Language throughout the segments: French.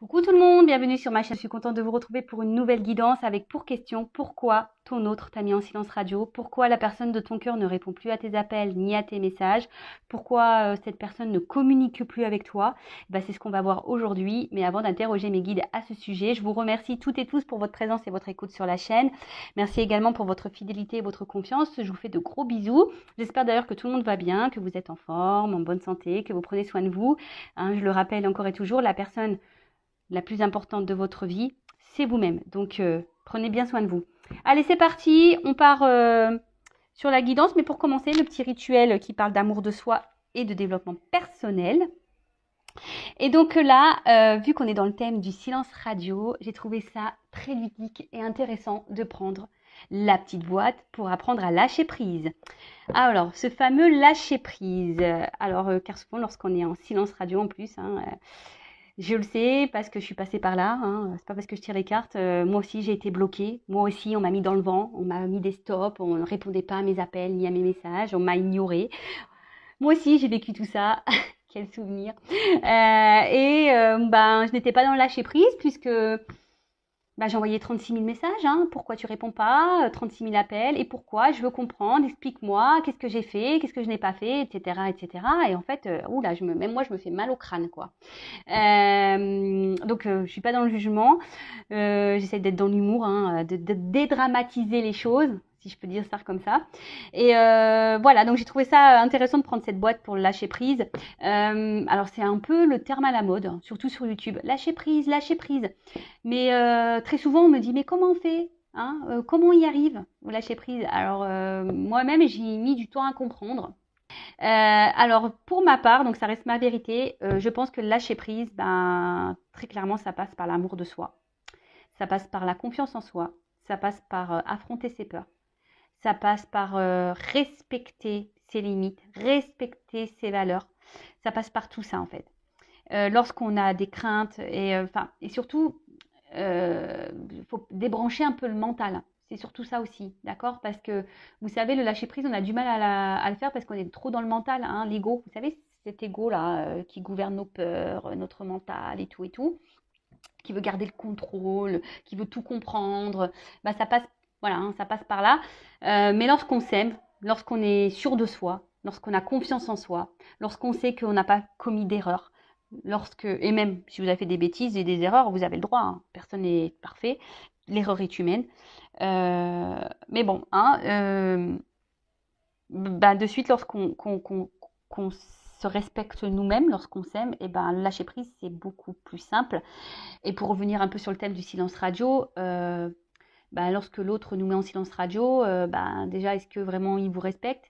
Coucou tout le monde, bienvenue sur ma chaîne. Je suis contente de vous retrouver pour une nouvelle guidance avec pour question pourquoi ton autre t'a mis en silence radio, pourquoi la personne de ton cœur ne répond plus à tes appels ni à tes messages, pourquoi cette personne ne communique plus avec toi. C'est ce qu'on va voir aujourd'hui. Mais avant d'interroger mes guides à ce sujet, je vous remercie toutes et tous pour votre présence et votre écoute sur la chaîne. Merci également pour votre fidélité et votre confiance. Je vous fais de gros bisous. J'espère d'ailleurs que tout le monde va bien, que vous êtes en forme, en bonne santé, que vous prenez soin de vous. Je le rappelle encore et toujours, la personne la plus importante de votre vie, c'est vous-même. Donc, prenez bien soin de vous. Allez, c'est parti. On part sur la guidance. Mais pour commencer, le petit rituel qui parle d'amour de soi et de développement personnel. Et donc là, vu qu'on est dans le thème du silence radio, j'ai trouvé ça très ludique et intéressant de prendre la petite boîte pour apprendre à lâcher prise. Alors, ce fameux lâcher prise. Car souvent, lorsqu'on est en silence radio en plus, je le sais parce que je suis passée par là. C'est pas parce que je tire les cartes. Moi aussi, j'ai été bloquée. Moi aussi, on m'a mis dans le vent. On m'a mis des stops. On ne répondait pas à mes appels ni à mes messages. On m'a ignorée. Moi aussi, j'ai vécu tout ça. Quel souvenir. Je n'étais pas dans le lâcher prise puisque j'ai envoyé 36 000 messages. Pourquoi tu réponds pas? 36 000 appels. Et pourquoi? Je veux comprendre. Explique-moi. Qu'est-ce que j'ai fait? Qu'est-ce que je n'ai pas fait? Etc. etc. Et en fait, même moi, je me fais mal au crâne, quoi. Je suis pas dans le jugement. J'essaie d'être dans l'humour, de dédramatiser les choses, si je peux dire ça comme ça. Et voilà, donc j'ai trouvé ça intéressant de prendre cette boîte pour le lâcher prise. Alors c'est un peu le terme à la mode, surtout sur YouTube. Lâcher prise, lâcher prise. Mais très souvent on me dit mais comment on fait? Comment on y arrive au lâcher prise? Alors moi-même j'ai mis du temps à comprendre. Alors pour ma part, donc ça reste ma vérité, je pense que lâcher prise, très clairement ça passe par l'amour de soi, ça passe par la confiance en soi, ça passe par affronter ses peurs, ça passe par respecter ses limites, respecter ses valeurs, ça passe par tout ça en fait. Lorsqu'on a des craintes et surtout, faut débrancher un peu le mental. C'est surtout ça aussi, d'accord? Parce que, vous savez, le lâcher-prise, on a du mal à le faire parce qu'on est trop dans le mental, l'ego. Vous savez, cet ego-là qui gouverne nos peurs, notre mental et tout, qui veut garder le contrôle, qui veut tout comprendre. Ça passe, voilà, ça passe par là. Mais lorsqu'on s'aime, lorsqu'on est sûr de soi, lorsqu'on a confiance en soi, lorsqu'on sait qu'on n'a pas commis d'erreur, et même si vous avez fait des bêtises et des erreurs, vous avez le droit, personne n'est parfait, l'erreur est humaine. Mais bon, de suite, lorsqu'on se respecte nous-mêmes, lorsqu'on s'aime, lâcher prise, c'est beaucoup plus simple. Et pour revenir un peu sur le thème du silence radio, lorsque l'autre nous met en silence radio, déjà, est-ce que vraiment il vous respecte,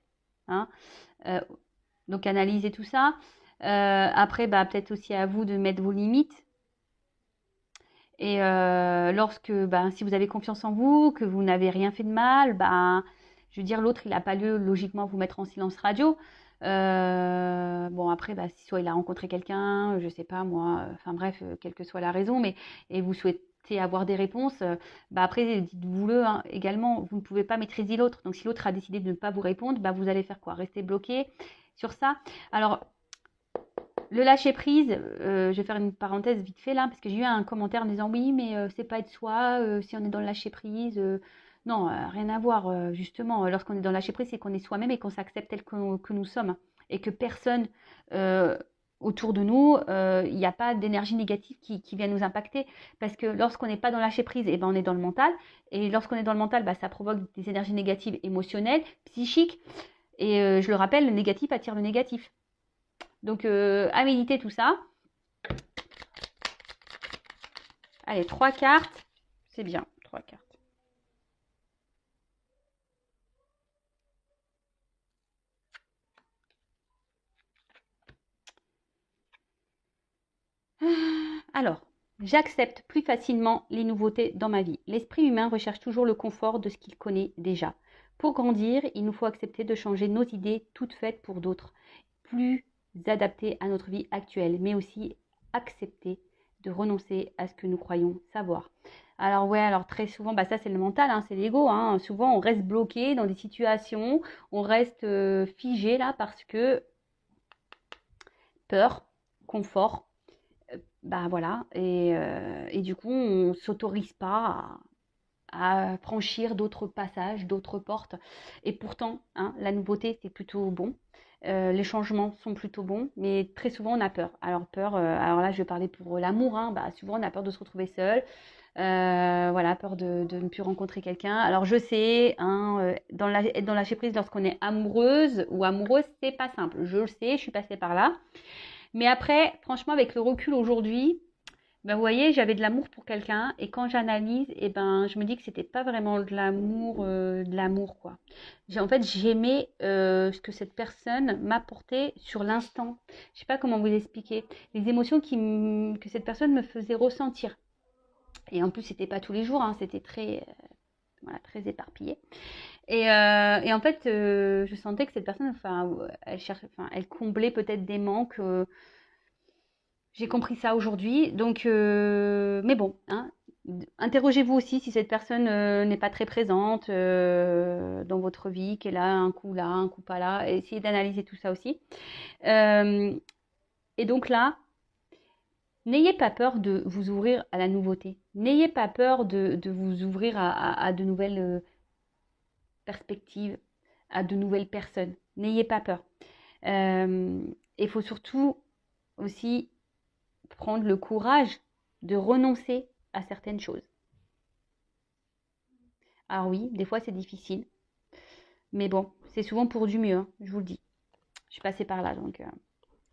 donc analysez tout ça. Après, peut-être aussi à vous de mettre vos limites. Et si vous avez confiance en vous, que vous n'avez rien fait de mal, je veux dire, l'autre, il n'a pas lieu logiquement vous mettre en silence radio. Après, soit il a rencontré quelqu'un, je sais pas moi, quelle que soit la raison, et vous souhaitez avoir des réponses, après, dites-vous-le également, vous ne pouvez pas maîtriser l'autre. Donc, si l'autre a décidé de ne pas vous répondre, vous allez faire quoi? Rester bloqué sur ça? Alors, le lâcher prise, je vais faire une parenthèse vite fait là, parce que j'ai eu un commentaire en disant oui, mais c'est pas être soi, si on est dans le lâcher prise. Non, rien à voir. Justement, lorsqu'on est dans le lâcher prise, c'est qu'on est soi-même et qu'on s'accepte tel que nous sommes. Et que personne autour de nous, il n'y a pas d'énergie négative qui vient nous impacter. Parce que lorsqu'on n'est pas dans le lâcher prise, on est dans le mental. Et lorsqu'on est dans le mental, ça provoque des énergies négatives émotionnelles, psychiques. Et je le rappelle, le négatif attire le négatif. Donc, à méditer tout ça. Allez, 3 cartes. C'est bien, 3 cartes. Alors, j'accepte plus facilement les nouveautés dans ma vie. L'esprit humain recherche toujours le confort de ce qu'il connaît déjà. Pour grandir, il nous faut accepter de changer nos idées toutes faites pour d'autres, plus adaptées à notre vie actuelle, mais aussi accepter de renoncer à ce que nous croyons savoir. Alors très souvent, ça c'est le mental, c'est l'ego. Souvent on reste bloqué dans des situations, on reste figé là parce que peur, confort, Bah voilà, et du coup, on ne s'autorise pas à franchir d'autres passages, d'autres portes. Et pourtant, hein, la nouveauté, c'est plutôt bon. Les changements sont plutôt bons, mais très souvent, on a peur. Alors, peur, alors là, je vais parler pour l'amour, hein, bah, souvent, on a peur de se retrouver seul. Voilà, peur de ne plus rencontrer quelqu'un. Alors, je sais, hein, être dans lâcher prise lorsqu'on est amoureuse ou amoureuse, c'est pas simple. Je le sais, je suis passée par là. Mais après, franchement, avec le recul aujourd'hui, ben, vous voyez, j'avais de l'amour pour quelqu'un et quand j'analyse, eh ben, je me dis que c'était pas vraiment de l'amour quoi. En fait, j'aimais ce que cette personne m'apportait sur l'instant. Je sais pas comment vous expliquer. Les émotions que cette personne me faisait ressentir. Et en plus, c'était pas tous les jours, hein, c'était voilà, très éparpillé. Et en fait, je sentais que cette personne, enfin, elle comblait peut-être des manques. J'ai compris ça aujourd'hui. Donc, mais bon, hein, interrogez-vous aussi si cette personne n'est pas très présente dans votre vie, qu'elle a un coup là, un coup pas là. Essayez d'analyser tout ça aussi. Euh, et donc là, n'ayez pas peur de vous ouvrir à la nouveauté. N'ayez pas peur de vous ouvrir à de nouvelles perspectives, à de nouvelles personnes. N'ayez pas peur. Il faut surtout aussi prendre le courage de renoncer à certaines choses. Alors oui, des fois c'est difficile, mais bon, c'est souvent pour du mieux, hein, je vous le dis. Je suis passée par là, donc.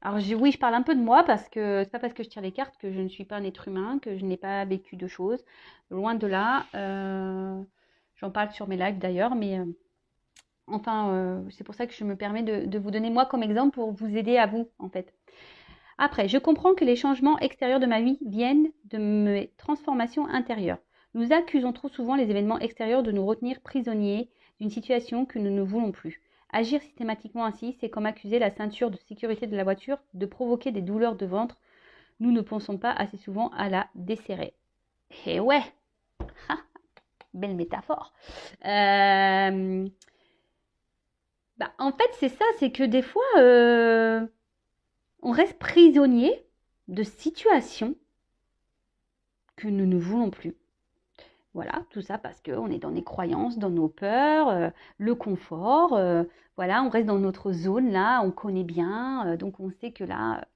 Alors oui, je parle un peu de moi parce que c'est pas parce que je tire les cartes que je ne suis pas un être humain, que je n'ai pas vécu de choses. Loin de là. J'en parle sur mes lives d'ailleurs, mais enfin, c'est pour ça que je me permets de vous donner moi comme exemple pour vous aider à vous, en fait. Après, je comprends que les changements extérieurs de ma vie viennent de mes transformations intérieures. Nous accusons trop souvent les événements extérieurs de nous retenir prisonniers d'une situation que nous ne voulons plus. Agir systématiquement ainsi, c'est comme accuser la ceinture de sécurité de la voiture de provoquer des douleurs de ventre. Nous ne pensons pas assez souvent à la desserrer. Eh ouais, belle métaphore. En fait, c'est ça, c'est que des fois, on reste prisonnier de situations que nous ne voulons plus. Voilà, tout ça parce qu'on est dans des croyances, dans nos peurs, le confort. Voilà, on reste dans notre zone là, on connaît bien, donc on sait que là,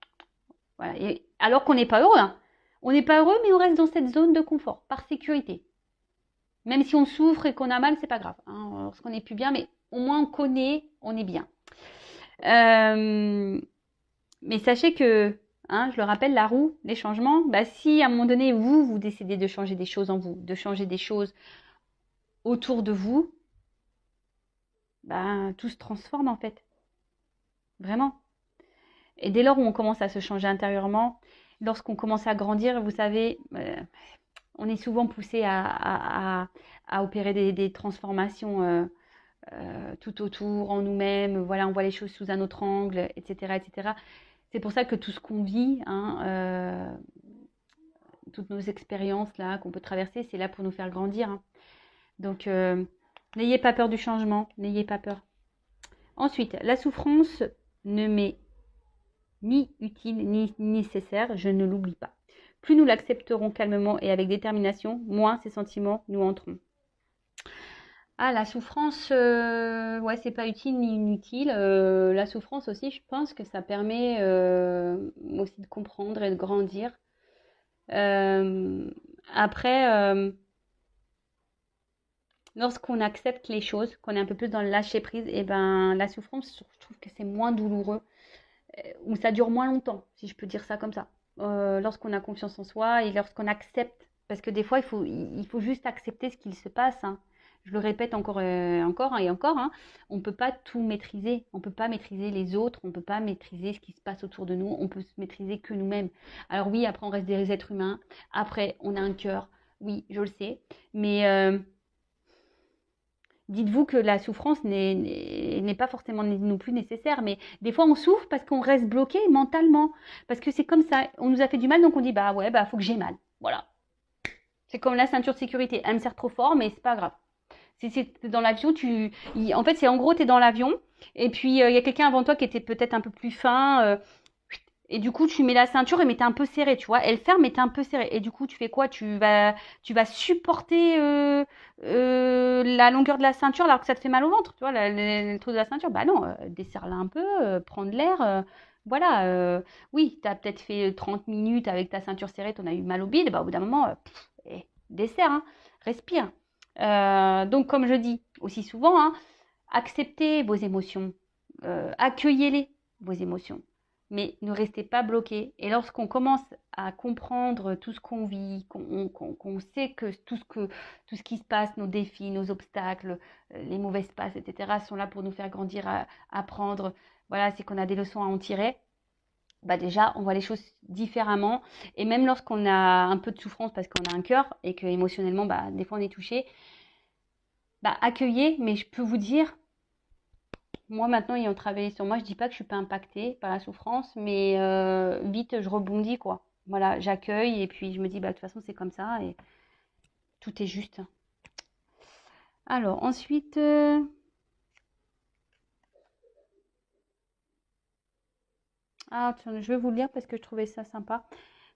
voilà. Et alors qu'on n'est pas heureux, hein. On n'est pas heureux, mais on reste dans cette zone de confort, par sécurité. Même si on souffre et qu'on a mal, c'est pas grave, hein, lorsqu'on n'est plus bien, mais au moins on connaît, on est bien. Mais sachez que, hein, je le rappelle, la roue, les changements, si à un moment donné, vous décidez de changer des choses en vous, de changer des choses autour de vous, tout se transforme en fait. Vraiment. Et dès lors où on commence à se changer intérieurement, lorsqu'on commence à grandir, vous savez, on est souvent poussé à opérer des transformations tout autour, en nous-mêmes. Voilà, on voit les choses sous un autre angle, etc., etc. C'est pour ça que tout ce qu'on vit, hein, toutes nos expériences là qu'on peut traverser, c'est là pour nous faire grandir, hein. Donc, n'ayez pas peur du changement, n'ayez pas peur. Ensuite, la souffrance ne m'est ni utile ni nécessaire, je ne l'oublie pas. Plus nous l'accepterons calmement et avec détermination, moins ces sentiments nous entreront. Ah, la souffrance, ouais, c'est pas utile ni inutile. La souffrance aussi, je pense que ça permet aussi de comprendre et de grandir. Après, lorsqu'on accepte les choses, qu'on est un peu plus dans le lâcher prise, et la souffrance, je trouve que c'est moins douloureux, ou ça dure moins longtemps, si je peux dire ça comme ça. Lorsqu'on a confiance en soi et lorsqu'on accepte, parce que des fois, il faut juste accepter ce qu'il se passe, hein. Je le répète encore et encore, hein, on ne peut pas tout maîtriser. On ne peut pas maîtriser les autres, on ne peut pas maîtriser ce qui se passe autour de nous, on peut se maîtriser que nous-mêmes. Alors oui, après on reste des êtres humains, après on a un cœur, oui, je le sais, mais dites-vous que la souffrance n'est pas forcément non plus nécessaire, mais des fois on souffre parce qu'on reste bloqué mentalement, parce que c'est comme ça, on nous a fait du mal, donc on dit bah ouais, faut que j'ai mal, voilà. C'est comme la ceinture de sécurité, elle me sert trop fort, mais c'est pas grave. Si c'est dans l'avion, en fait, c'est en gros, tu es dans l'avion, et puis il y a quelqu'un avant toi qui était peut-être un peu plus fin, Et du coup, tu mets la ceinture, mais t'es un peu serré, tu vois. Elle ferme, mais t'es un peu serré. Et du coup, tu fais quoi? Tu vas supporter la longueur de la ceinture alors que ça te fait mal au ventre, tu vois, le truc de la ceinture. Bah non, desserre-la un peu, prends de l'air. Voilà. Oui, t'as peut-être fait 30 minutes avec ta ceinture serrée, t'en as eu mal au bide. Bah au bout d'un moment, desserre, hein, respire. Donc, comme je dis aussi souvent, hein, acceptez vos émotions, accueillez-les, vos émotions, mais ne restez pas bloqués. Et lorsqu'on commence à comprendre tout ce qu'on vit, qu'on sait que tout ce qui se passe, nos défis, nos obstacles, les mauvaises passes, etc., sont là pour nous faire grandir, apprendre, voilà, c'est qu'on a des leçons à en tirer. Bah déjà, on voit les choses différemment. Et même lorsqu'on a un peu de souffrance parce qu'on a un cœur et que émotionnellement, bah, des fois on est touché, bah, accueillez, mais je peux vous dire, moi maintenant ayant travaillé sur moi, je dis pas que je suis pas impactée par la souffrance, mais vite je rebondis quoi. Voilà, j'accueille et puis je me dis bah de toute façon c'est comme ça et tout est juste. Alors ensuite, tiens, je vais vous le lire parce que je trouvais ça sympa.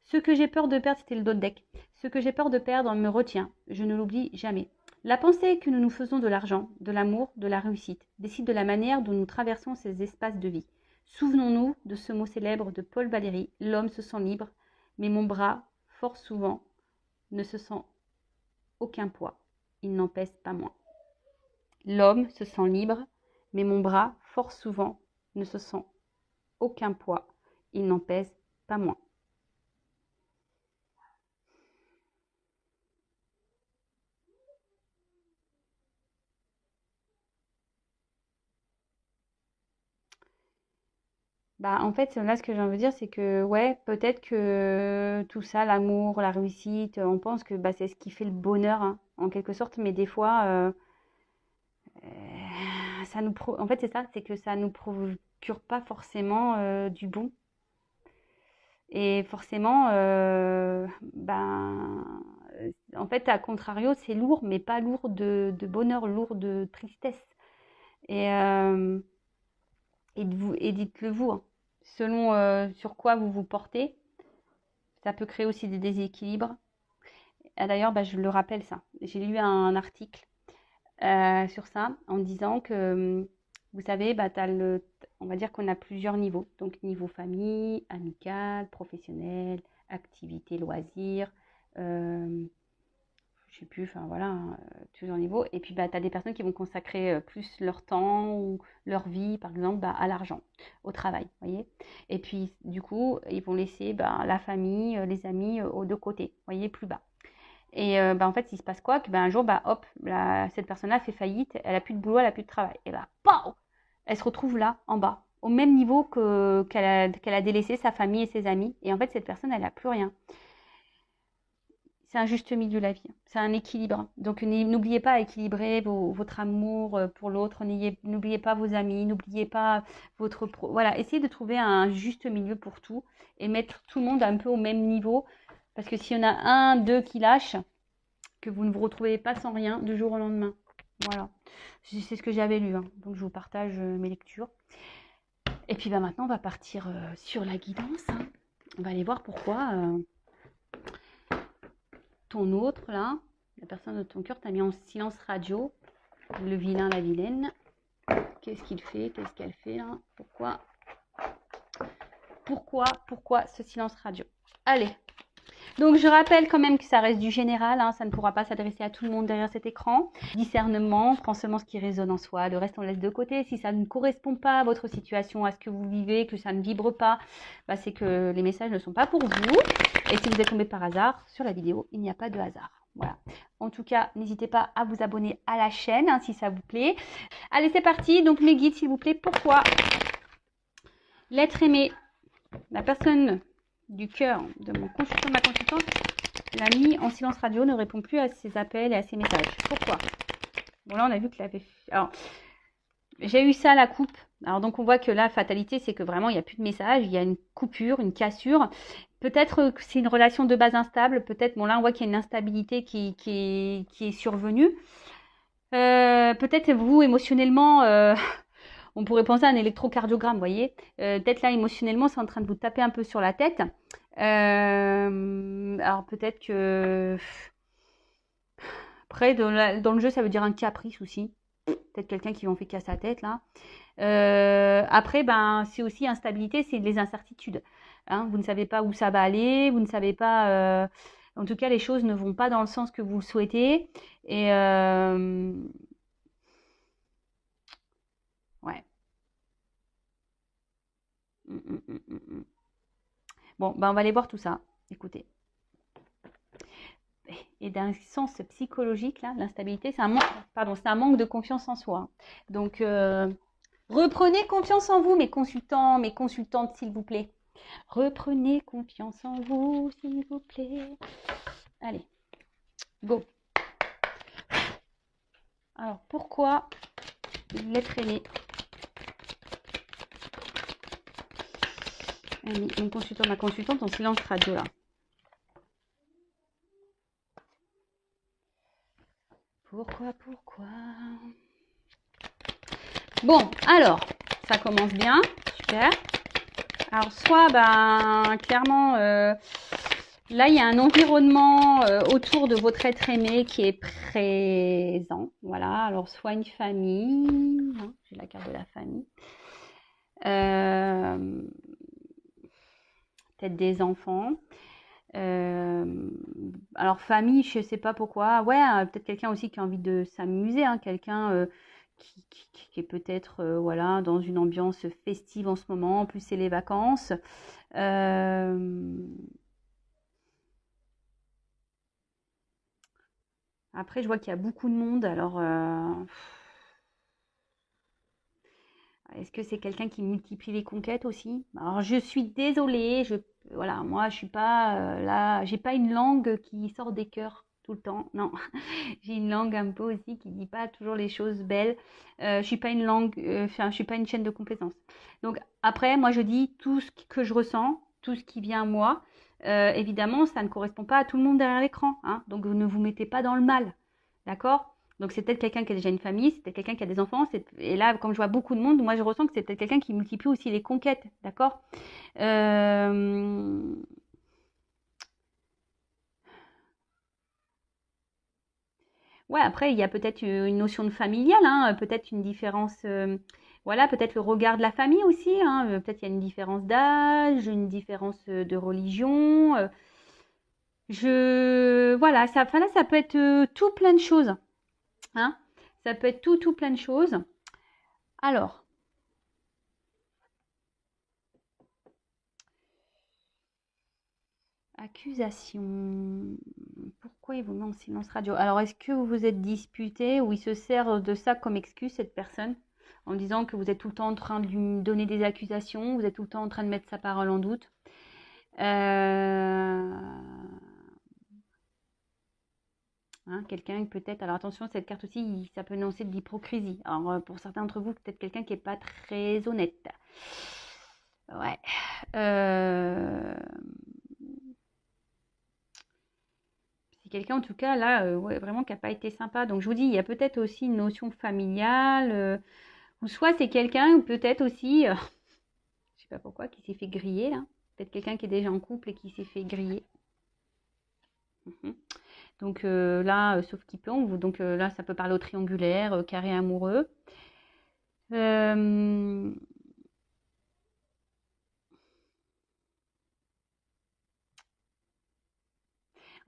Ce que j'ai peur de perdre, c'était le dos de deck. Ce que j'ai peur de perdre me retient. Je ne l'oublie jamais. La pensée que nous nous faisons de l'argent, de l'amour, de la réussite décide de la manière dont nous traversons ces espaces de vie. Souvenons-nous de ce mot célèbre de Paul Valéry, l'homme se sent libre, mais mon bras, fort souvent, ne se sent aucun poids. Il n'en pèse pas moins. L'homme se sent libre, mais mon bras, fort souvent, ne se sent aucun poids. Il n'en pèse pas moins. Bah, en fait, là, ce que j'ai envie de dire, c'est que, ouais, peut-être que tout ça, l'amour, la réussite, on pense que bah, c'est ce qui fait le bonheur, hein, en quelque sorte, mais des fois, en fait, c'est ça, c'est que ça nous procure pas forcément du bon. Et forcément, en fait, à contrario, c'est lourd, mais pas lourd de bonheur, lourd de tristesse. Et, euh, et dites-le vous, hein, selon sur quoi vous vous portez, ça peut créer aussi des déséquilibres. Ah, d'ailleurs, bah, je le rappelle ça. J'ai lu un article sur ça en disant que, vous savez, bah, on va dire qu'on a plusieurs niveaux. Donc, niveau famille, amical, professionnel, activité, loisirs, je sais plus, enfin voilà, plusieurs niveaux. Et puis, bah, tu as des personnes qui vont consacrer plus leur temps ou leur vie, par exemple, bah, à l'argent, au travail, voyez. Et puis, du coup, ils vont laisser bah, la famille, les amis aux deux côtés, voyez, plus bas. Et bah, en fait, il se passe quoi? Que bah, un jour, bah, hop, cette personne-là fait faillite, elle a plus de boulot, elle a plus de travail. Et bah, pow, elle se retrouve là, en bas, au même niveau qu'elle a délaissé sa famille et ses amis. Et en fait, cette personne, elle n'a plus rien. C'est un juste milieu la vie, c'est un équilibre. Donc n'oubliez pas à équilibrer votre amour pour l'autre, n'oubliez pas vos amis, n'oubliez pas voilà, essayez de trouver un juste milieu pour tout et mettre tout le monde un peu au même niveau. Parce que s'il y en a un, deux qui lâchent, que vous ne vous retrouvez pas sans rien du jour au lendemain. Voilà, c'est ce que j'avais lu, hein. Donc je vous partage mes lectures. Et puis bah, maintenant on va partir sur la guidance, hein. On va aller voir pourquoi ton autre là, la personne de ton cœur t'a mis en silence radio, le vilain, la vilaine. Qu'est-ce qu'il fait? Qu'est-ce qu'elle fait là? Pourquoi ce silence radio? Allez. Donc je rappelle quand même que ça reste du général, hein, ça ne pourra pas s'adresser à tout le monde derrière cet écran. Discernement, prends seulement ce qui résonne en soi, le reste on laisse de côté. Si ça ne correspond pas à votre situation, à ce que vous vivez, que ça ne vibre pas, bah, c'est que les messages ne sont pas pour vous. Et si vous êtes tombé par hasard sur la vidéo, il n'y a pas de hasard. Voilà. En tout cas, n'hésitez pas à vous abonner à la chaîne hein, si ça vous plaît. Allez, c'est parti. Donc mes guides, s'il vous plaît, pourquoi l'être aimé, la personne du cœur de ma consultante l'a mis en silence radio, ne répond plus à ses appels et à ses messages. Pourquoi? Bon, là, on a vu que l'avait fait. Alors, j'ai eu ça à la coupe. Alors, donc, on voit que la fatalité, c'est que vraiment, il n'y a plus de message. Il y a une coupure, une cassure. Peut-être que c'est une relation de base instable. Peut-être, bon, là, on voit qu'il y a une instabilité qui est survenue. Peut-être vous, émotionnellement, On pourrait penser à un électrocardiogramme, vous voyez. Peut-être là, émotionnellement, c'est en train de vous taper un peu sur la tête. Alors peut-être que... Après, dans le jeu, ça veut dire un caprice aussi. Peut-être quelqu'un qui en fait qu'à sa tête, là. Après, ben, c'est aussi instabilité, c'est les incertitudes. Hein, vous ne savez pas où ça va aller, vous ne savez pas... en tout cas, les choses ne vont pas dans le sens que vous le souhaitez. Et... ouais. Bon, ben, on va aller voir tout ça. Écoutez. Et d'un sens psychologique, là, l'instabilité, c'est un manque de confiance en soi. Donc, reprenez confiance en vous, mes consultants, mes consultantes, s'il vous plaît. Reprenez confiance en vous, s'il vous plaît. Allez, go. Alors, pourquoi l'être aimé? Mon consultant, ma consultante en silence radio, là. Pourquoi? Bon, alors, ça commence bien, super. Alors, soit, ben, clairement, là, il y a un environnement autour de votre être aimé qui est présent. Voilà, alors, soit une famille, hein, j'ai la carte de la famille. Peut-être des enfants. Alors famille, je sais pas pourquoi. Ouais, peut-être quelqu'un aussi qui a envie de s'amuser, hein, quelqu'un qui est peut-être voilà dans une ambiance festive en ce moment. En plus, c'est les vacances. Après, je vois qu'il y a beaucoup de monde. Alors, est-ce que c'est quelqu'un qui multiplie les conquêtes aussi? Alors, je suis désolée. Voilà, moi, je suis pas là. J'ai pas une langue qui sort des cœurs tout le temps. Non, j'ai une langue un peu aussi qui dit pas toujours les choses belles. Je suis pas une langue. Enfin, je suis pas une chaîne de complaisance. Donc après, moi, je dis tout ce que je ressens, tout ce qui vient à moi. Évidemment, ça ne correspond pas à tout le monde derrière l'écran, hein. Donc, ne vous mettez pas dans le mal, d'accord? Donc c'est peut-être quelqu'un qui a déjà une famille, c'est peut-être quelqu'un qui a des enfants. Et là, comme je vois beaucoup de monde, moi je ressens que c'est peut-être quelqu'un qui multiplie aussi les conquêtes, d'accord? Ouais, après, il y a peut-être une notion de familial, hein, peut-être une différence, voilà, peut-être le regard de la famille aussi, hein, peut-être il y a une différence d'âge, une différence de religion. Voilà, ça, enfin là, ça peut être tout plein de choses, hein. Ça peut être tout plein de choses. Alors, accusation. Pourquoi il vous met en silence radio? Alors, est-ce que vous vous êtes disputé ou il se sert de ça comme excuse, cette personne, en disant que vous êtes tout le temps en train de lui donner des accusations, vous êtes tout le temps en train de mettre sa parole en doute? Hein, quelqu'un peut-être, alors attention, cette carte aussi, ça peut annoncer de l'hypocrisie. Alors, pour certains d'entre vous, peut-être quelqu'un qui n'est pas très honnête. Ouais. C'est quelqu'un en tout cas là, ouais, vraiment qui n'a pas été sympa. Donc je vous dis, il y a peut-être aussi une notion familiale, ou soit c'est quelqu'un, ou peut-être aussi, je sais pas pourquoi, qui s'est fait griller là. Peut-être quelqu'un qui est déjà en couple et qui s'est fait griller. Donc là, sauf qui plombe, donc là ça peut parler au triangulaire, carré amoureux.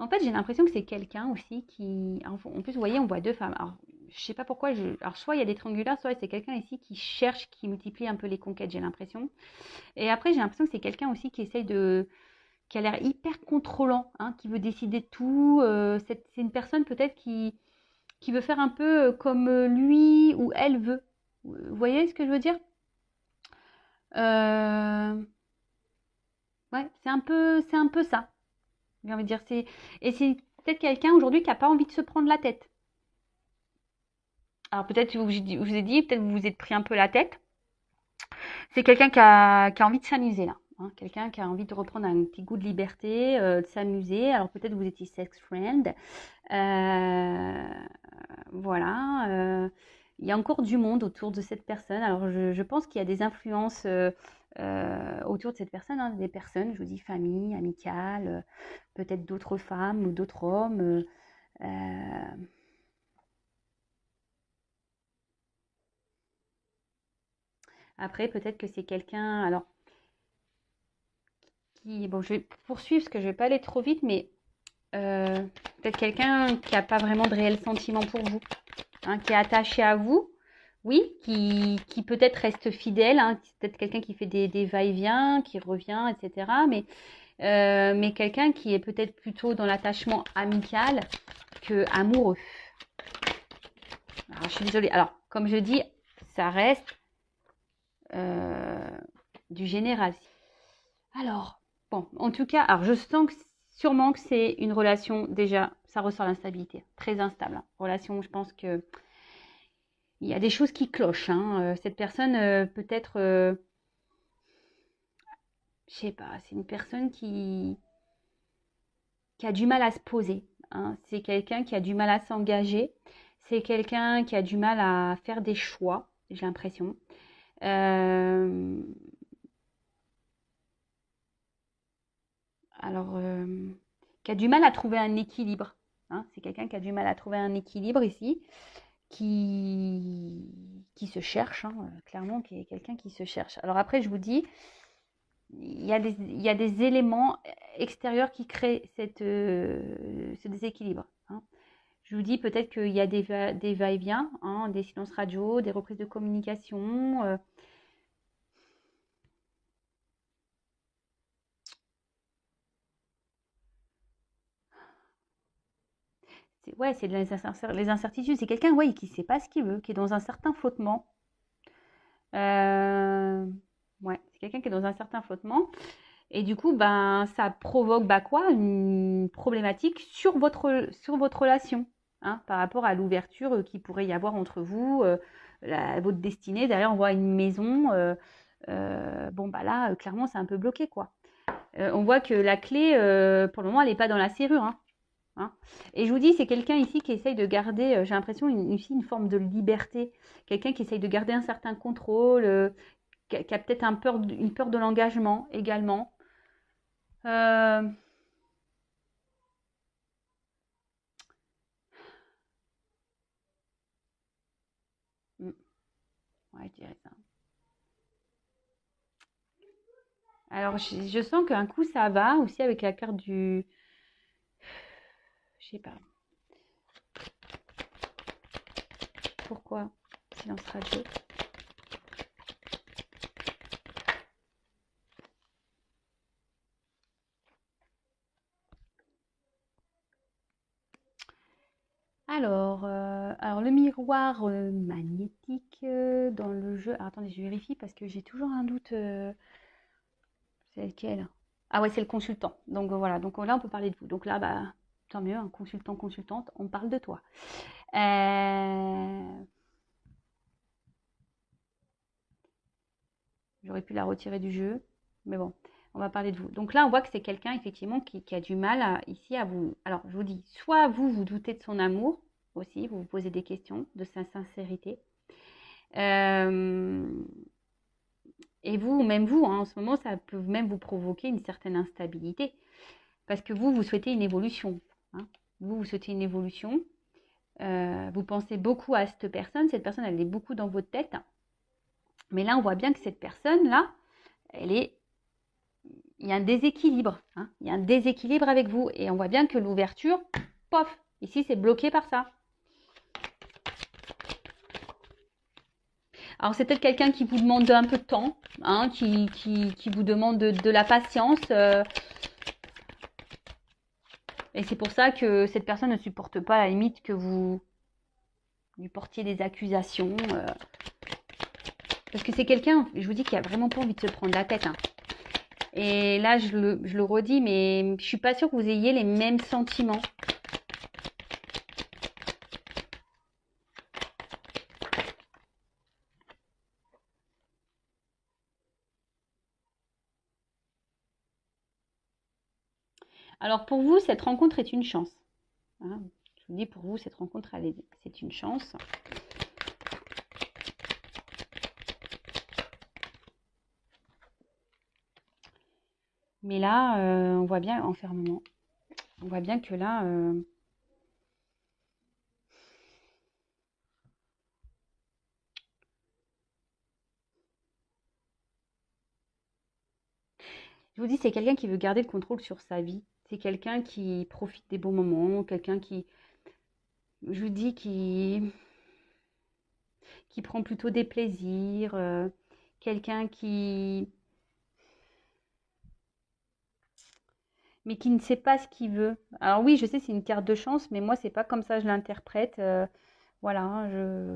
En fait, j'ai l'impression que c'est quelqu'un aussi qui. En plus, vous voyez, on voit deux femmes. Alors, je sais pas pourquoi. Alors, soit il y a des triangulaires, soit c'est quelqu'un ici qui cherche, qui multiplie un peu les conquêtes, j'ai l'impression. Et après, j'ai l'impression que c'est quelqu'un aussi qui essaye de. Qui a l'air hyper contrôlant, hein, qui veut décider de tout. C'est une personne peut-être qui veut faire un peu comme lui ou elle veut. Vous voyez ce que je veux dire? Ouais, c'est un peu ça. J'ai envie de dire, et c'est peut-être quelqu'un aujourd'hui qui n'a pas envie de se prendre la tête. Alors peut-être que je vous ai dit, peut-être que vous vous êtes pris un peu la tête. C'est quelqu'un qui a envie de s'amuser là, hein. Quelqu'un qui a envie de reprendre un petit goût de liberté, de s'amuser. Alors peut-être que vous étiez sex friend. Voilà. il y a encore du monde autour de cette personne. Alors, je pense qu'il y a des influences autour de cette personne, hein, des personnes, je vous dis famille, amicale, peut-être d'autres femmes ou d'autres hommes. Après, peut-être que c'est quelqu'un, alors, bon, je vais poursuivre parce que je vais pas aller trop vite, mais peut-être quelqu'un qui n'a pas vraiment de réel sentiment pour vous, hein, qui est attaché à vous, oui, qui peut-être reste fidèle, hein, peut-être quelqu'un qui fait des va-et-vient, qui revient, etc. Mais quelqu'un qui est peut-être plutôt dans l'attachement amical que amoureux. Alors, je suis désolée. Alors, comme je dis, ça reste du général. Alors, bon, en tout cas, alors je sens que sûrement que c'est une relation, déjà, ça ressort l'instabilité, très instable. Hein. Relation, je pense que il y a des choses qui clochent. Hein. Cette personne, peut-être, je sais pas, c'est une personne qui a du mal à se poser. Hein. C'est quelqu'un qui a du mal à s'engager. C'est quelqu'un qui a du mal à faire des choix, j'ai l'impression. Alors, qui a du mal à trouver un équilibre. Hein. C'est quelqu'un qui a du mal à trouver un équilibre ici, qui se cherche, hein, clairement, qui est quelqu'un qui se cherche. Alors après, je vous dis, il y a des éléments extérieurs qui créent ce déséquilibre. Hein. Je vous dis peut-être qu'il y a des va-et-vient, hein, des silences radio, des reprises de communication. Ouais, c'est les incertitudes. C'est quelqu'un, ouais, qui ne sait pas ce qu'il veut, qui est dans un certain flottement. Ouais, c'est quelqu'un qui est dans un certain flottement. Et du coup, ben, ça provoque bah, quoi? Une problématique sur votre relation, hein, par rapport à l'ouverture qu'il pourrait y avoir entre vous, votre destinée. D'ailleurs, on voit une maison. Bon, bah là, clairement, c'est un peu bloqué, quoi. On voit que la clé, pour le moment, elle n'est pas dans la serrure, hein. Hein. Et je vous dis, c'est quelqu'un ici qui essaye de garder, j'ai l'impression, ici, une forme de liberté. Quelqu'un qui essaye de garder un certain contrôle, qui a peut-être une peur de l'engagement également. Euh, ouais, je dirais ça. Alors, je sens qu'un coup, ça va aussi avec la carte du... Je sais pas. Pourquoi? Silence radio. Alors le miroir magnétique dans le jeu. Alors, attendez, je vérifie parce que j'ai toujours un doute. C'est lequel? Ah ouais, c'est le consultant. Donc voilà, donc là on peut parler de vous. Donc là, bah, tant mieux, un consultant, consultante, on parle de toi. J'aurais pu la retirer du jeu, mais bon, on va parler de vous. Donc là, on voit que c'est quelqu'un effectivement qui a du mal ici à vous. Alors je vous dis, soit vous doutez de son amour aussi, vous vous posez des questions, de sa sincérité. Et vous, même vous, hein, en ce moment, ça peut même vous provoquer une certaine instabilité. Parce que vous souhaitez une évolution. Hein. Vous souhaitez une évolution. Vous pensez beaucoup à cette personne. Cette personne, elle est beaucoup dans votre tête. Mais là, on voit bien que cette personne-là, il y a un déséquilibre. Hein. Il y a un déséquilibre avec vous. Et on voit bien que l'ouverture, pof, ici, c'est bloqué par ça. Alors, c'est peut-être quelqu'un qui vous demande un peu de temps, hein, qui vous demande de la patience. Et c'est pour ça que cette personne ne supporte pas à la limite que vous lui portiez des accusations. Parce que c'est quelqu'un, je vous dis, qui a vraiment pas envie de se prendre la tête. Hein. Et là, je le redis, mais je suis pas sûre que vous ayez les mêmes sentiments. Alors pour vous, cette rencontre est une chance. Hein. Je vous dis, pour vous, cette rencontre, c'est une chance. Mais là, on voit bien, enfermement, on voit bien que là, je vous dis, c'est quelqu'un qui veut garder le contrôle sur sa vie. C'est quelqu'un qui profite des bons moments, quelqu'un qui, je vous dis, qui prend plutôt des plaisirs, quelqu'un qui, mais qui ne sait pas ce qu'il veut. Alors oui, je sais, c'est une carte de chance, mais moi, c'est pas comme ça que je l'interprète. Voilà, hein,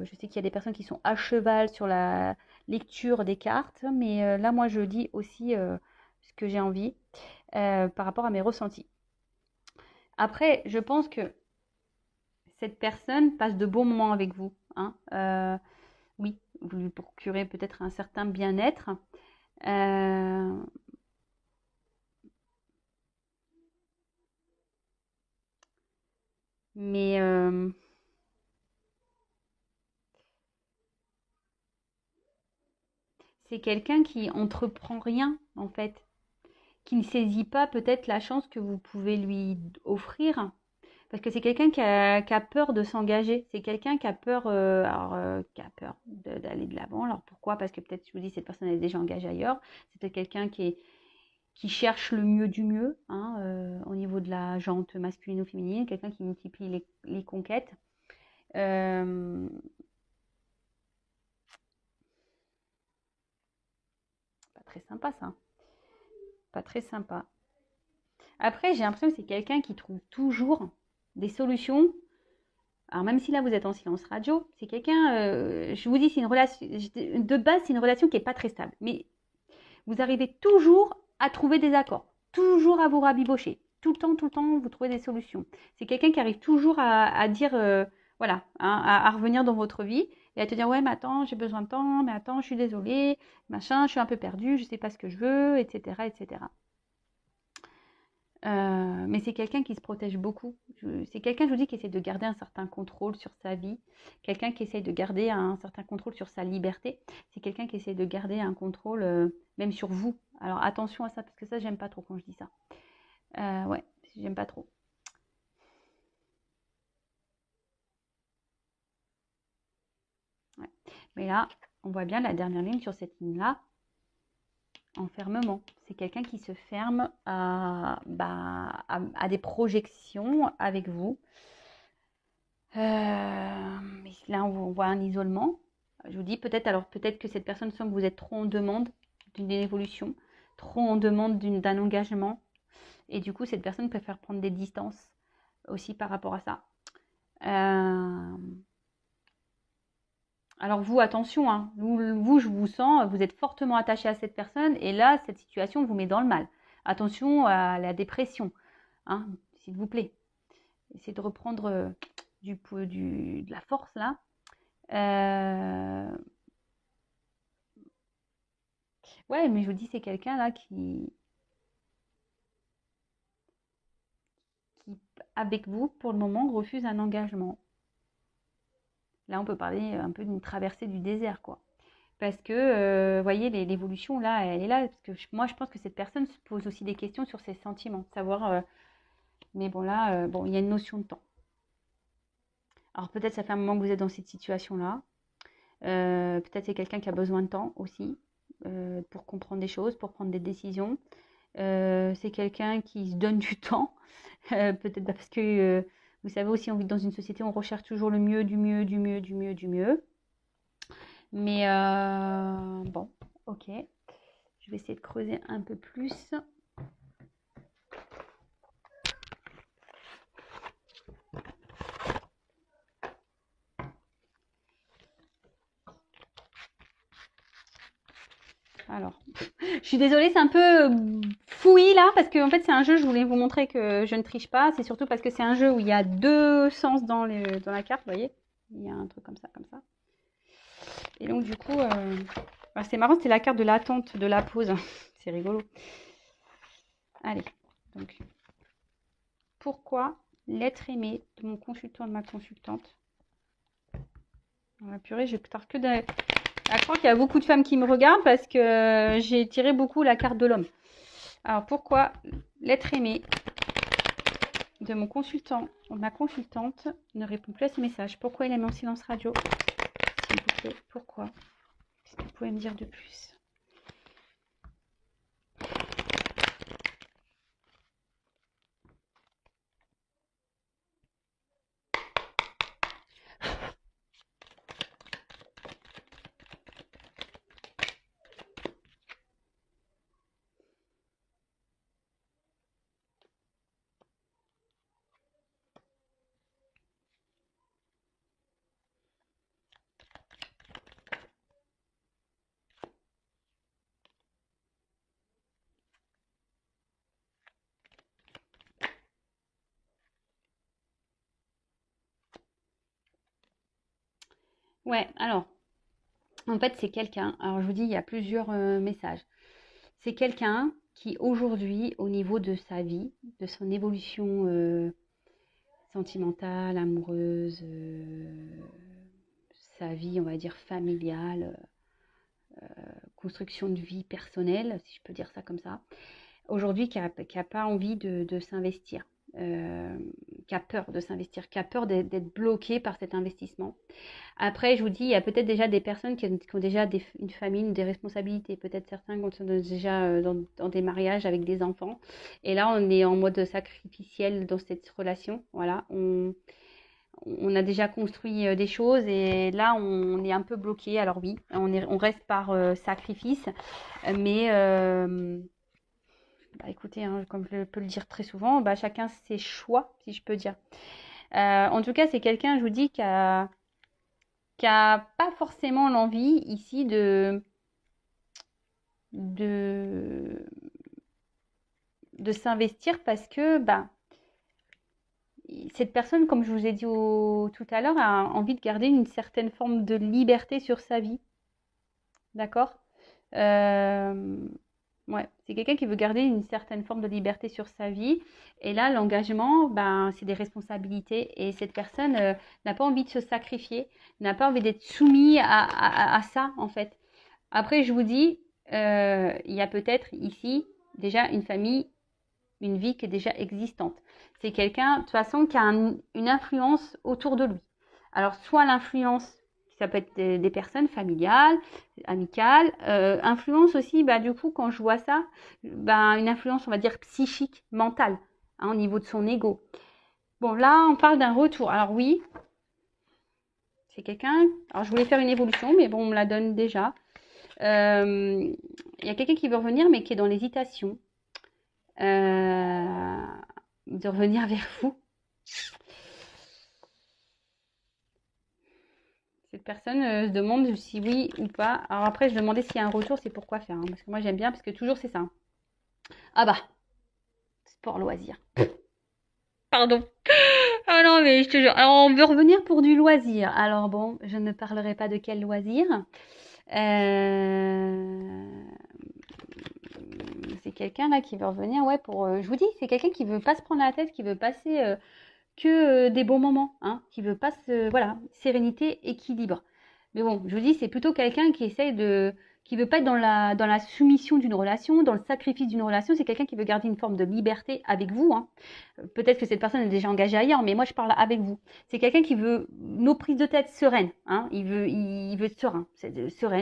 je sais qu'il y a des personnes qui sont à cheval sur la lecture des cartes, mais là, moi, je dis aussi ce que j'ai envie par rapport à mes ressentis. Après, je pense que cette personne passe de bons moments avec vous, hein. Oui, vous lui procurez peut-être un certain bien-être. Euh, mais c'est quelqu'un qui entreprend rien, en fait, qui ne saisit pas peut-être la chance que vous pouvez lui offrir. Parce que c'est quelqu'un qui a peur de s'engager. C'est quelqu'un qui a peur, qui a peur d'aller de l'avant. Alors pourquoi? Parce que peut-être, je vous dis, cette personne est déjà engagée ailleurs. C'est peut-être quelqu'un qui cherche le mieux du mieux, hein, au niveau de la jante masculine ou féminine. Quelqu'un qui multiplie les conquêtes. Euh, Pas très sympa ça. Pas très sympa. Après, j'ai l'impression que c'est quelqu'un qui trouve toujours des solutions. Alors même si là vous êtes en silence radio, c'est quelqu'un, je vous dis, c'est une relation, de base c'est une relation qui n'est pas très stable. Mais vous arrivez toujours à trouver des accords, toujours à vous rabibocher. Tout le temps, vous trouvez des solutions. C'est quelqu'un qui arrive toujours à dire, voilà, hein, à revenir dans votre vie et à te dire, ouais, mais attends, j'ai besoin de temps, mais attends, je suis désolée, machin, je suis un peu perdue, je ne sais pas ce que je veux, etc., etc. Mais c'est quelqu'un qui se protège beaucoup. C'est quelqu'un, je vous dis, qui essaie de garder un certain contrôle sur sa vie. Quelqu'un qui essaie de garder un certain contrôle sur sa liberté. C'est quelqu'un qui essaie de garder un contrôle même sur vous. Alors attention à ça, parce que ça, j'aime pas trop quand je dis ça. Ouais, j'aime pas trop. Ouais. Mais là, on voit bien la dernière ligne sur cette ligne-là. Enfermement. C'est quelqu'un qui se ferme à des projections avec vous. Mais là, on voit un isolement. Je vous dis peut-être que cette personne sent que vous êtes trop en demande d'une évolution, trop en demande d'un engagement. Et du coup, cette personne préfère prendre des distances aussi par rapport à ça. Alors vous, attention, hein, vous, je vous sens, vous êtes fortement attaché à cette personne et là, cette situation vous met dans le mal. Attention à la dépression, hein, s'il vous plaît. Essayez de reprendre de la force là. Ouais, mais je vous dis, c'est quelqu'un là qui, avec vous, pour le moment, refuse un engagement. Là, on peut parler un peu d'une traversée du désert, quoi. Parce que, vous voyez, l'évolution, là, elle est là. Parce que moi, je pense que cette personne se pose aussi des questions sur ses sentiments. Savoir, mais bon, là, bon, il y a une notion de temps. Alors, peut-être ça fait un moment que vous êtes dans cette situation-là. Peut-être c'est quelqu'un qui a besoin de temps aussi pour comprendre des choses, pour prendre des décisions. C'est quelqu'un qui se donne du temps. Peut-être parce que, vous savez aussi, on vit dans une société où on recherche toujours le mieux, du mieux, du mieux, du mieux, du mieux. Mais bon, ok. Je vais essayer de creuser un peu plus. Alors, je suis désolée, c'est un peu fouillis là, parce que en fait c'est un jeu, je voulais vous montrer que je ne triche pas. C'est surtout parce que c'est un jeu où il y a deux sens dans la carte, vous voyez. Il y a un truc comme ça, comme ça. Et donc du coup, c'est marrant, c'est la carte de l'attente, de la pause. C'est rigolo. Allez, donc, pourquoi l'être aimé de mon consultant, de ma consultante? Purée, je pars que de... Je crois qu'il y a beaucoup de femmes qui me regardent parce que j'ai tiré beaucoup la carte de l'homme. Alors, pourquoi l'être aimé de mon consultant ou ma consultante ne répond plus à ses messages? Pourquoi il est mis en silence radio? S'il vous plaît, pourquoi? Qu'est-ce que vous pouvez me dire de plus? Ouais, alors, en fait, c'est quelqu'un. Alors, je vous dis, il y a plusieurs messages. C'est quelqu'un qui, aujourd'hui, au niveau de sa vie, de son évolution sentimentale, amoureuse, sa vie, on va dire, familiale, construction de vie personnelle, si je peux dire ça comme ça, aujourd'hui, qui a pas envie de s'investir, qui a peur de s'investir, qui a peur d'être bloqué par cet investissement. Après, je vous dis, il y a peut-être déjà des personnes qui ont déjà une famille ou des responsabilités. Peut-être certains qui sont déjà dans des mariages avec des enfants. Et là, on est en mode sacrificiel dans cette relation. Voilà, on a déjà construit des choses et là, on est un peu bloqué. Alors oui, on reste par sacrifice. Mais bah, écoutez, hein, comme je peux le dire très souvent, bah, chacun ses choix, si je peux dire. En tout cas, c'est quelqu'un, je vous dis, qui a pas forcément l'envie ici de, de s'investir parce que bah, cette personne, comme je vous ai dit tout à l'heure, a envie de garder une certaine forme de liberté sur sa vie. D'accord? Euh, ouais, c'est quelqu'un qui veut garder une certaine forme de liberté sur sa vie. Et là, l'engagement, ben, c'est des responsabilités. Et cette personne n'a pas envie de se sacrifier, n'a pas envie d'être soumise à ça, en fait. Après, je vous dis, il y a peut-être ici déjà une famille, une vie qui est déjà existante. C'est quelqu'un, de toute façon, qui a une influence autour de lui. Alors, soit l'influence, ça peut être des personnes familiales, amicales, influence aussi, bah, du coup, quand je vois ça, bah, une influence, on va dire, psychique, mentale, hein, au niveau de son ego. Bon, là, on parle d'un retour. Alors oui, c'est quelqu'un, alors je voulais faire une évolution, mais bon, on me la donne déjà. Il y a quelqu'un qui veut revenir, mais qui est dans l'hésitation de revenir vers vous. Cette personne se demande si oui ou pas. Alors après, je demandais s'il y a un retour, c'est pourquoi faire. Hein, parce que moi, j'aime bien, parce que toujours, c'est ça. Ah bah, sport loisir. Pardon. Ah non, mais je te jure. Alors, on veut revenir pour du loisir. Alors bon, je ne parlerai pas de quel loisir. C'est quelqu'un là qui veut revenir, ouais, pour. Je vous dis, c'est quelqu'un qui veut pas se prendre la tête, qui veut passer que des bons moments, hein, qui veut pas voilà, sérénité, équilibre. Mais bon, je vous dis, c'est plutôt quelqu'un qui essaye qui veut pas être dans la soumission d'une relation, dans le sacrifice d'une relation. C'est quelqu'un qui veut garder une forme de liberté avec vous, hein. Peut-être que cette personne est déjà engagée ailleurs, mais moi je parle avec vous. C'est quelqu'un qui veut nos prises de tête sereines, hein. Il veut être serein,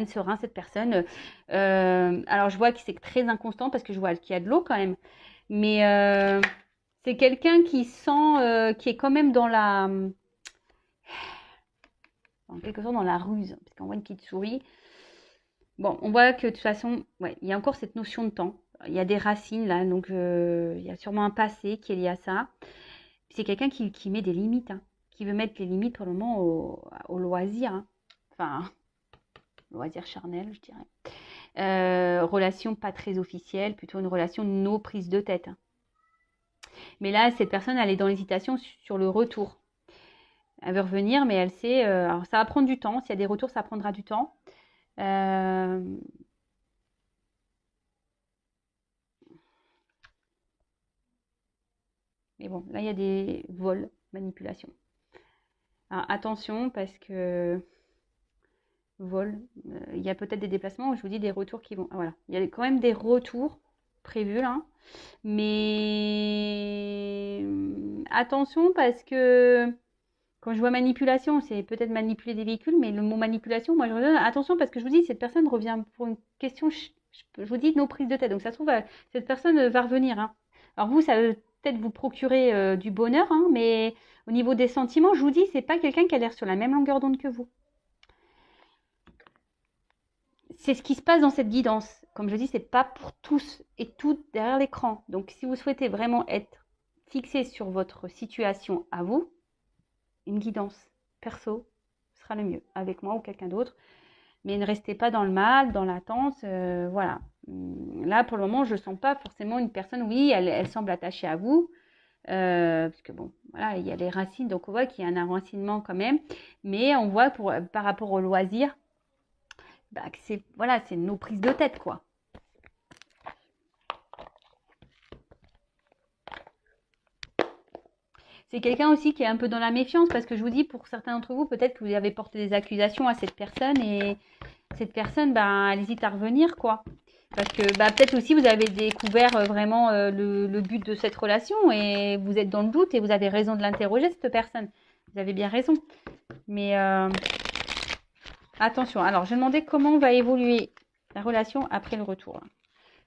serein cette personne. Alors je vois que c'est très inconstant parce que je vois qu'il y a de l'eau quand même, mais c'est quelqu'un qui sent, qui est quand même en quelque sorte dans la ruse, parce qu'on voit une petite souris. Bon, on voit que de toute façon, ouais, il y a encore cette notion de temps. Il y a des racines là, donc il y a sûrement un passé qui est lié à ça. C'est quelqu'un qui met des limites, hein, qui veut mettre les limites pour le moment au loisir, hein. Enfin, loisir charnel, je dirais. Relation pas très officielle, plutôt une relation no prise de tête, hein. Mais là, cette personne, elle est dans l'hésitation sur le retour. Elle veut revenir, mais elle sait. Alors, ça va prendre du temps. S'il y a des retours, ça prendra du temps. Euh, mais bon, là, il y a des vols, manipulations. Alors, attention, parce que vol, il y a peut-être des déplacements où je vous dis des retours qui vont. Ah, voilà, il y a quand même des retours prévu là. Mais attention parce que quand je vois manipulation, c'est peut-être manipuler des véhicules, mais le mot manipulation, moi je redonne attention parce que je vous dis, cette personne revient pour une question, je vous dis, nos prises de tête. Donc ça se trouve, cette personne va revenir. Hein. Alors vous, ça va peut-être vous procurer du bonheur, hein, mais au niveau des sentiments, je vous dis, c'est pas quelqu'un qui a l'air sur la même longueur d'onde que vous. C'est ce qui se passe dans cette guidance. Comme je dis, c'est pas pour tous et toutes derrière l'écran. Donc si vous souhaitez vraiment être fixé sur votre situation à vous, une guidance perso sera le mieux, avec moi ou quelqu'un d'autre. Mais ne restez pas dans le mal, dans l'attente, voilà. Là, pour le moment, je ne sens pas forcément une personne, oui, elle semble attachée à vous, parce que bon, voilà, il y a les racines, donc on voit qu'il y a un enracinement quand même, mais on voit par rapport au loisir, bah, que c'est voilà, c'est nos prises de tête, quoi. C'est quelqu'un aussi qui est un peu dans la méfiance, parce que je vous dis, pour certains d'entre vous, peut-être que vous avez porté des accusations à cette personne, et cette personne, bah, elle hésite à revenir, quoi. Parce que bah, peut-être aussi vous avez découvert vraiment le but de cette relation et vous êtes dans le doute et vous avez raison de l'interroger, cette personne. Vous avez bien raison. Mais attention, alors je vais demander comment va évoluer la relation après le retour.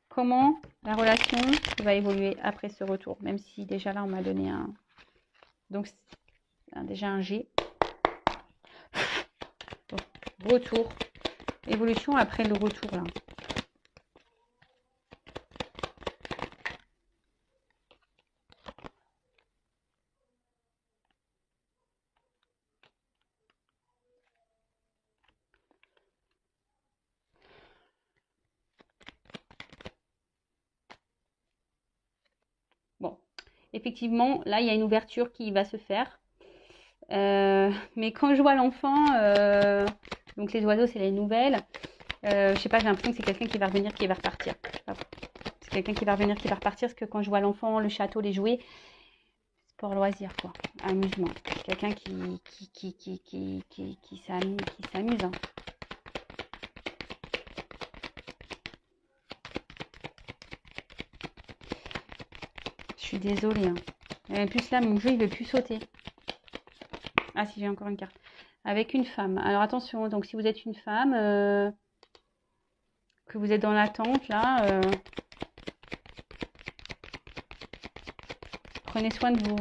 Comment la relation va évoluer après ce retour, même si déjà là on m'a donné un... Donc déjà un G. Donc, retour. Évolution après le retour là. Bon, effectivement, là, il y a une ouverture qui va se faire. Mais quand je vois l'enfant, donc les oiseaux, c'est les nouvelles. Je sais pas, j'ai l'impression que c'est quelqu'un qui va revenir, qui va repartir. C'est quelqu'un qui va revenir, qui va repartir, parce que quand je vois l'enfant, le château, les jouets, sport loisir, quoi. Amusement. Quelqu'un qui s'amuse. Hein. Je suis désolée. Hein. Et en plus là, mon jeu, il veut plus sauter. Ah si, j'ai encore une carte. Avec une femme. Alors attention, donc si vous êtes une femme, que vous êtes dans l'attente, là, prenez soin de vous.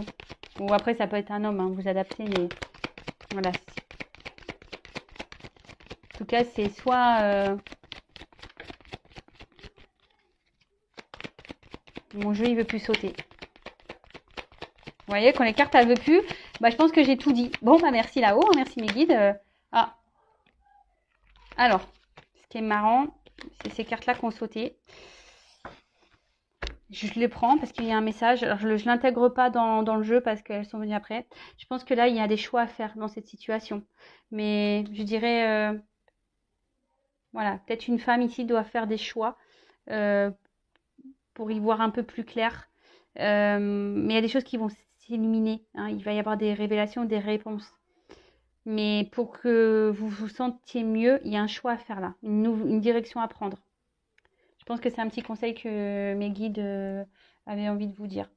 Ou après, ça peut être un homme, hein, vous adaptez, mais voilà. En tout cas, c'est soit... mon jeu, il veut plus sauter. Vous voyez, quand les cartes, elles veulent plus, bah, je pense que j'ai tout dit. Bon, bah merci là-haut, merci mes guides. Ah. Alors, ce qui est marrant, c'est ces cartes-là qui ont sauté. Je les prends parce qu'il y a un message. Alors, je ne l'intègre pas dans le jeu parce qu'elles sont venues après. Je pense que là, il y a des choix à faire dans cette situation. Mais je dirais, voilà, peut-être une femme ici doit faire des choix pour y voir un peu plus clair. Mais il y a des choses qui vont s'éliminer. Hein. Il va y avoir des révélations, des réponses. Mais pour que vous vous sentiez mieux, il y a un choix à faire là, une direction à prendre. Je pense que c'est un petit conseil que mes guides avaient envie de vous dire.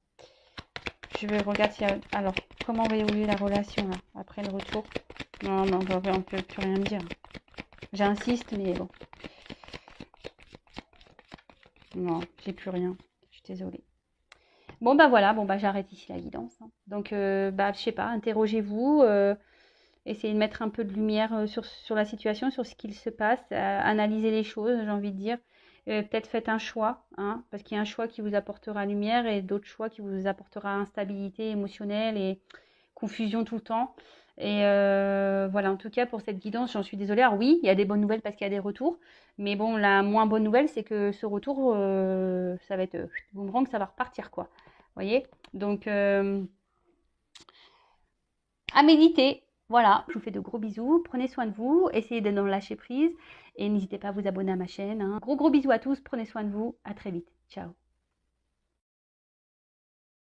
Je vais regarder si... Alors, comment va évoluer la relation là, après le retour? Non, on ne peut plus rien me dire. J'insiste, mais bon. Non, j'ai plus rien. Je suis désolée. Bon, bah voilà, bon, bah j'arrête ici la guidance. Hein. Donc, bah, je sais pas, interrogez-vous. Essayez de mettre un peu de lumière sur la situation, sur ce qu'il se passe. Analysez les choses, j'ai envie de dire. Peut-être faites un choix, hein, parce qu'il y a un choix qui vous apportera lumière et d'autres choix qui vous apportera instabilité émotionnelle et confusion tout le temps. Et voilà, en tout cas pour cette guidance, j'en suis désolée. Alors oui, il y a des bonnes nouvelles parce qu'il y a des retours, mais bon, la moins bonne nouvelle, c'est que ce retour, ça va être boomerang, ça va repartir, quoi. Vous voyez? Donc, à méditer. Voilà, je vous fais de gros bisous, prenez soin de vous, essayez d'être dans le lâcher prise et n'hésitez pas à vous abonner à ma chaîne. Hein. Gros bisous à tous, prenez soin de vous, à très vite, ciao.